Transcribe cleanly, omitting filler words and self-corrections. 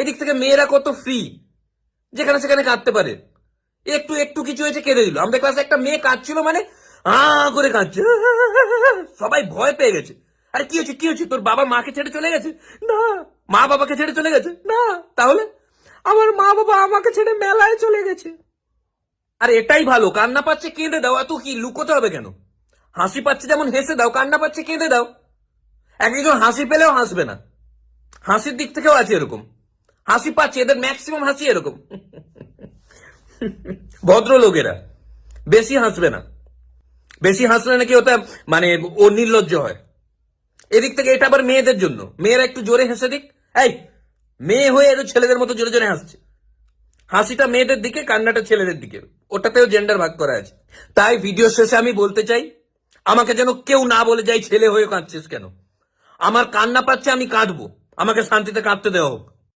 এদিক থেকে মেয়েরা কত ফ্রি, যেখানে সেখানে কাঁদতে পারে। একটু একটু কিছু হয়েছে কেঁদে দিল। আমাদের ক্লাসে একটা মেয়ে কাঁদছিল, মানে করে কাঁদছে, সবাই ভয় পেয়ে গেছে। আরে কি হচ্ছে, কি হচ্ছে? তোর বাবা মাকে ছেড়ে চলে গেছে? না। মা বাবাকে ছেড়ে চলে গেছে? না। তাহলে? আমার মা বাবা আমাকে ছেড়ে মেলায় চলে গেছে। আরে এটাই ভালো, কান্না পাচ্ছে কেঁদে দাও, এত কি লুকোতে হবে কেন? হাসি পাচ্ছে যেমন হেসে দাও, কান্না পাচ্ছে কেঁদে দাও। একজন হাসি পেলেও হাসবে না, হাসির দিক থেকেও আছে এরকম। হাসি পাচ্ছে, এদের ম্যাক্সিমাম হাসি এরকম। ভদ্রলোকেরা বেশি হাসবে না, বেশি হাসলে নাকি ওটা মানে ও নির্লজ্জ হয়। এদিক থেকে এটা আবার মেয়েদের জন্য, মেয়েরা একটু জোরে হেসে দিক। এই মেয়ে হয়ে এর ছেলেদের মতো জোরে জোরে হাসছে। হাসিটা মেয়েদের দিকে, কান্নাটা ছেলেদের দিকে, ওটাতেও জেন্ডার ভাগ করা আছে। তাই ভিডিও শেষে আমি বলতে চাই, আমাকে যেন কেউ না বলে যায় ছেলে হয়ে কাঁদছিস কেন। আমার কান্না পাচ্ছে, আমি কাঁদবো, আমাকে শান্তিতে কাঁদতে দেওয়া হোক।